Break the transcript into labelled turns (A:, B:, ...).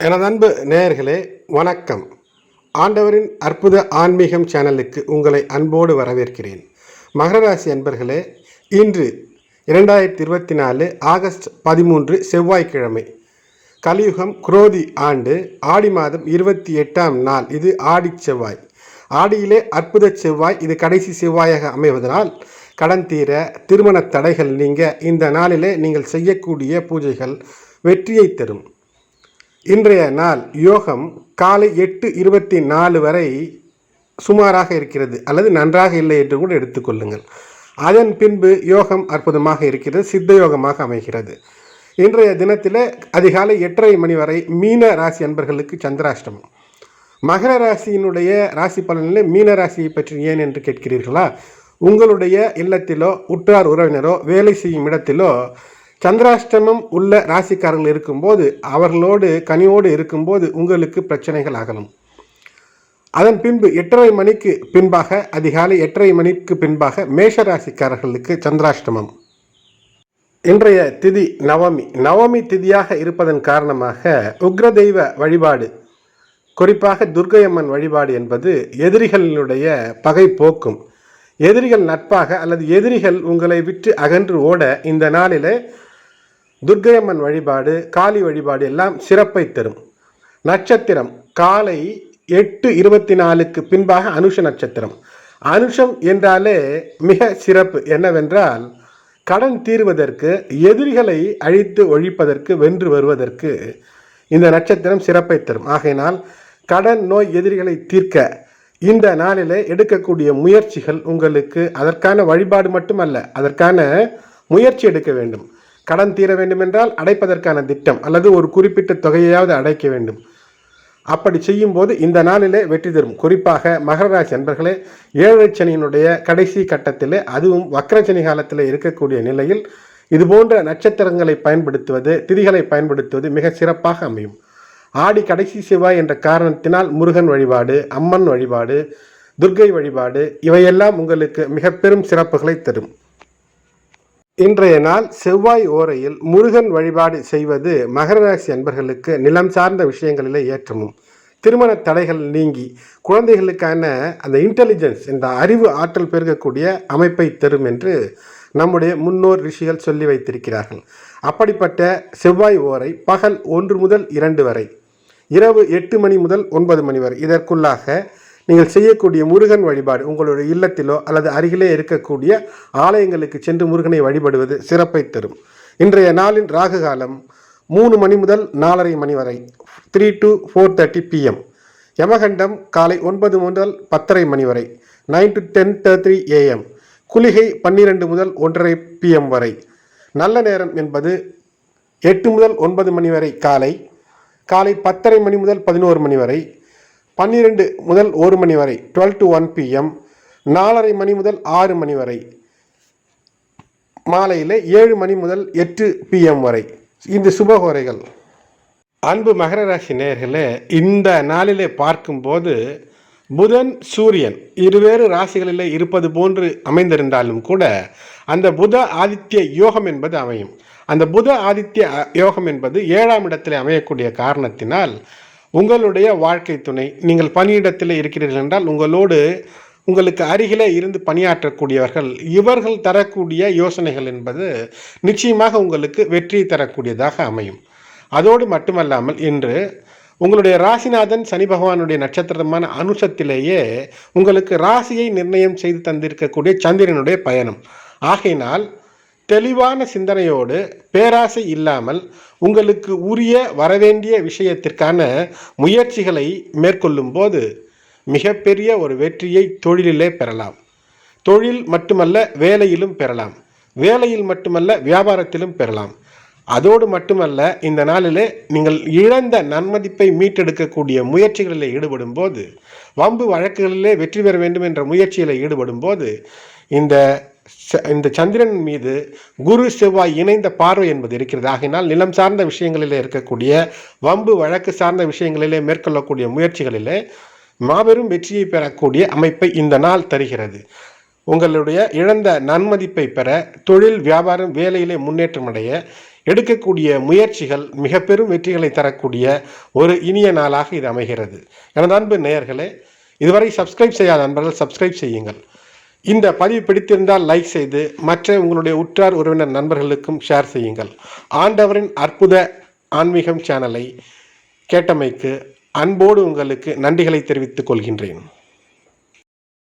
A: எனது அன்பு நேயர்களே, வணக்கம். ஆண்டவரின் அற்புத ஆன்மீகம் சேனலுக்கு உங்களை அன்போடு வரவேற்கிறேன். மகர ராசி அன்பர்களே, இன்று 2024 ஆகஸ்ட் 13 செவ்வாய்க்கிழமை. கலியுகம் குரோதி ஆண்டு ஆடி மாதம் 28ஆம் நாள். இது ஆடி செவ்வாய். ஆடியிலே அற்புத செவ்வாய். இது கடைசி செவ்வாயாக அமைவதனால் கடன் தீர, திருமண தடைகள் நீங்க இந்த நாளிலே நீங்கள் செய்யக்கூடிய பூஜைகள் வெற்றியை தரும். இன்றைய நாள் யோகம் காலை 8:24 வரை சுமாராக இருக்கிறது, அல்லது நன்றாக இல்லை என்று கூட எடுத்துக்கொள்ளுங்கள். அதன் பின்பு யோகம் அற்புதமாக இருக்கிறது, சித்த யோகமாக அமைகிறது. இன்றைய தினத்தில் அதிகாலை 8:30 மணி வரை மீன ராசி அன்பர்களுக்கு சந்திராஷ்டமம். மகர ராசியினுடைய ராசி பலனில் மீன ராசியை பற்றி ஏன் என்று கேட்கிறீர்களா? உங்களுடைய இல்லத்திலோ, உற்றார் உறவினரோ, வேலை செய்யும் இடத்திலோ சந்திராஷ்டமம் உள்ள ராசிக்காரர்கள் இருக்கும்போது, அவர்களோடு கனியோடு இருக்கும்போது உங்களுக்கு பிரச்சனைகள் அகலும். அதன் பின்பு 8:30 மணிக்கு பின்பாக, அதிகாலை 8:30 மணிக்கு பின்பாக மேஷ ராசிக்காரர்களுக்கு சந்திராஷ்டமம். இன்றைய திதி நவமி. நவமி திதியாக இருப்பதன் காரணமாக உக்ர தெய்வ வழிபாடு, குறிப்பாக துர்க்கையம்மன் வழிபாடு என்பது எதிரிகளினுடைய பகை போக்கும். எதிரிகள் நட்பாக அல்லது எதிரிகள் உங்களை விட்டு அகன்று ஓட இந்த நாளிலே துர்க்கையம்மன் வழிபாடு, காளி வழிபாடு எல்லாம் சிறப்பை தரும். நட்சத்திரம் காலை 8:24க்கு பின்பாக அனுஷ நட்சத்திரம். அனுஷம் என்றாலே மிக சிறப்பு. என்னவென்றால், கடன் தீர்வதற்கு, எதிரிகளை அழித்து ஒழிப்பதற்கு, வென்று வருவதற்கு இந்த நட்சத்திரம் சிறப்பை தரும். ஆகையினால் கடன், நோய், எதிரிகளை தீர்க்க இந்த நாளிலே எடுக்கக்கூடிய முயற்சிகள் உங்களுக்கு அதற்கான வழிபாடு மட்டுமல்ல, அதற்கான முயற்சி எடுக்க வேண்டும். கடன் தீர வேண்டுமென்றால் அடைப்பதற்கான திட்டம், அல்லது ஒரு குறிப்பிட்ட தொகையாவது அடைக்க வேண்டும். அப்படி செய்யும் போது இந்த நாளிலே வெற்றி தரும். குறிப்பாக மகர ராசி அன்பர்களே, 7 சனியினுடைய கடைசி கட்டத்திலே, அதுவும் வக்ரசனி காலத்தில் இருக்கக்கூடிய நிலையில் இது போன்ற நட்சத்திரங்களை பயன்படுத்துவது, திதிகளை பயன்படுத்துவது மிக சிறப்பாக அமையும். ஆடி கடைசி செவ்வாய் என்ற காரணத்தினால் முருகன் வழிபாடு, அம்மன் வழிபாடு, துர்க்கை வழிபாடு இவையெல்லாம் உங்களுக்கு மிக பெரும் சிறப்புகளை தரும். இன்றைய நாள் செவ்வாய் ஓரையில் முருகன் வழிபாடு செய்வது மகர ராசி அன்பர்களுக்கு நிலம் சார்ந்த விஷயங்களிலே ஏற்றமும், திருமண தடைகள் நீங்கி குழந்தைகளுக்கான அந்த இன்டெலிஜென்ஸ், இந்த அறிவு ஆற்றல் பெருகக்கூடிய அமைப்பை தரும் என்று நம்முடைய முன்னோர் ரிஷிகள் சொல்லி வைத்திருக்கிறார்கள். அப்படிப்பட்ட செவ்வாய் ஓரை பகல் 1 முதல் 2 வரை, இரவு 8 மணி முதல் 9 மணி வரை, இதற்குள்ளாக நீங்கள் செய்யக்கூடிய முருகன் வழிபாடு, உங்களுடைய இல்லத்திலோ அல்லது அருகிலே இருக்கக்கூடிய ஆலயங்களுக்கு சென்று முருகனை வழிபடுவது சிறப்பை தரும். இன்றைய நாளின் ராகு காலம் 3 மணி முதல் 4:30 மணி வரை, 3 to 4:30 PM. யமகண்டம் காலை 9 முதல் 10:30 மணி வரை, 9 to 10:30 AM. குளிகை 12 முதல் 1:30 PM வரை. நல்ல நேரம் என்பது 8 முதல் 9 மணி வரை காலை, காலை 10:30 மணி முதல் 11 மணி வரை, 12 முதல் 1 மணி வரை 12 to 1 PM, 4:30 மணி முதல் 6 மணி வரை, மாலையில் 7 மணி முதல் 8 PM வரை இந்த சுபகோரைகள். அன்பு மகர ராசி நேயர்களே, இந்த நாளிலே பார்க்கும்போது புதன், சூரியன் இருவேறு ராசிகளிலே இருப்பது போன்று அமைந்திருந்தாலும் கூட அந்த புத ஆதித்ய யோகம் என்பது அமையும். அந்த புத ஆதித்ய யோகம் என்பது 7ஆம் இடத்திலே அமையக்கூடிய காரணத்தினால் உங்களுடைய வாழ்க்கை துணை, நீங்கள் பணியிடத்தில் இருக்கிறீர்கள் என்றால் உங்களுக்கு அருகிலே இருந்து பணியாற்றக்கூடியவர்கள், இவர்கள் தரக்கூடிய யோசனைகள் என்பது நிச்சயமாக உங்களுக்கு வெற்றி தரக்கூடியதாக அமையும். அதோடு மட்டுமல்லாமல் இன்று உங்களுடைய ராசிநாதன் சனி பகவானுடைய நட்சத்திரமான அனுஷத்திலேயே உங்களுக்கு ராசியை நிர்ணயம் செய்து தந்திருக்கக்கூடிய சந்திரனுடைய பயணம். ஆகையினால் தெளிவான சிந்தனையோடு, பேராசை இல்லாமல், உங்களுக்கு உரிய வரவேண்டிய விஷயத்திற்கான முயற்சிகளை மேற்கொள்ளும் போது மிகப்பெரிய ஒரு வெற்றியை தொழிலிலே பெறலாம். தொழில் மட்டுமல்ல, வேலையிலும் பெறலாம். வேலையில் மட்டுமல்ல, வியாபாரத்திலும் பெறலாம். அதோடு மட்டுமல்ல, இந்த நாளிலே நீங்கள் இழந்த நன்மதிப்பை மீட்டெடுக்கக்கூடிய முயற்சிகளில் ஈடுபடும் போது, வம்பு வழக்குகளிலே வெற்றி பெற வேண்டும் என்ற முயற்சியில் ஈடுபடும் போது இந்த சந்திரன் மீது குரு செவ்வாய் இணைந்த பார்வை என்பது இருக்கிறது. ஆகினால் நிலம் சார்ந்த விஷயங்களிலே இருக்கக்கூடிய வம்பு வழக்கு சார்ந்த விஷயங்களிலே மேற்கொள்ளக்கூடிய முயற்சிகளிலே மாபெரும் வெற்றியை பெறக்கூடிய அமைப்பை இந்த நாள் தருகிறது. உங்களுடைய இழந்த நன்மதிப்பை பெற, தொழில், வியாபாரம், வேலையிலே முன்னேற்றம் அடைய எடுக்கக்கூடிய முயற்சிகள் மிக பெரும் வெற்றிகளை தரக்கூடிய ஒரு இனிய நாளாக இது அமைகிறது. எனது அன்பு நேயர்களே, இதுவரை சப்ஸ்கிரைப் செய்யாத நண்பர்கள் சப்ஸ்கிரைப் செய்யுங்கள். இந்த பதிவு பிடித்திருந்தால் லைக் செய்து மற்ற உங்களுடைய உற்றார் உறவினர் நண்பர்களுக்கும் ஷேர் செய்யுங்கள். ஆண்டவரின் அற்புத ஆன்மீகம் சேனலை கேட்டமைக்கு அன்போடு உங்களுக்கு நன்றிகளை தெரிவித்துக் கொள்கின்றேன்.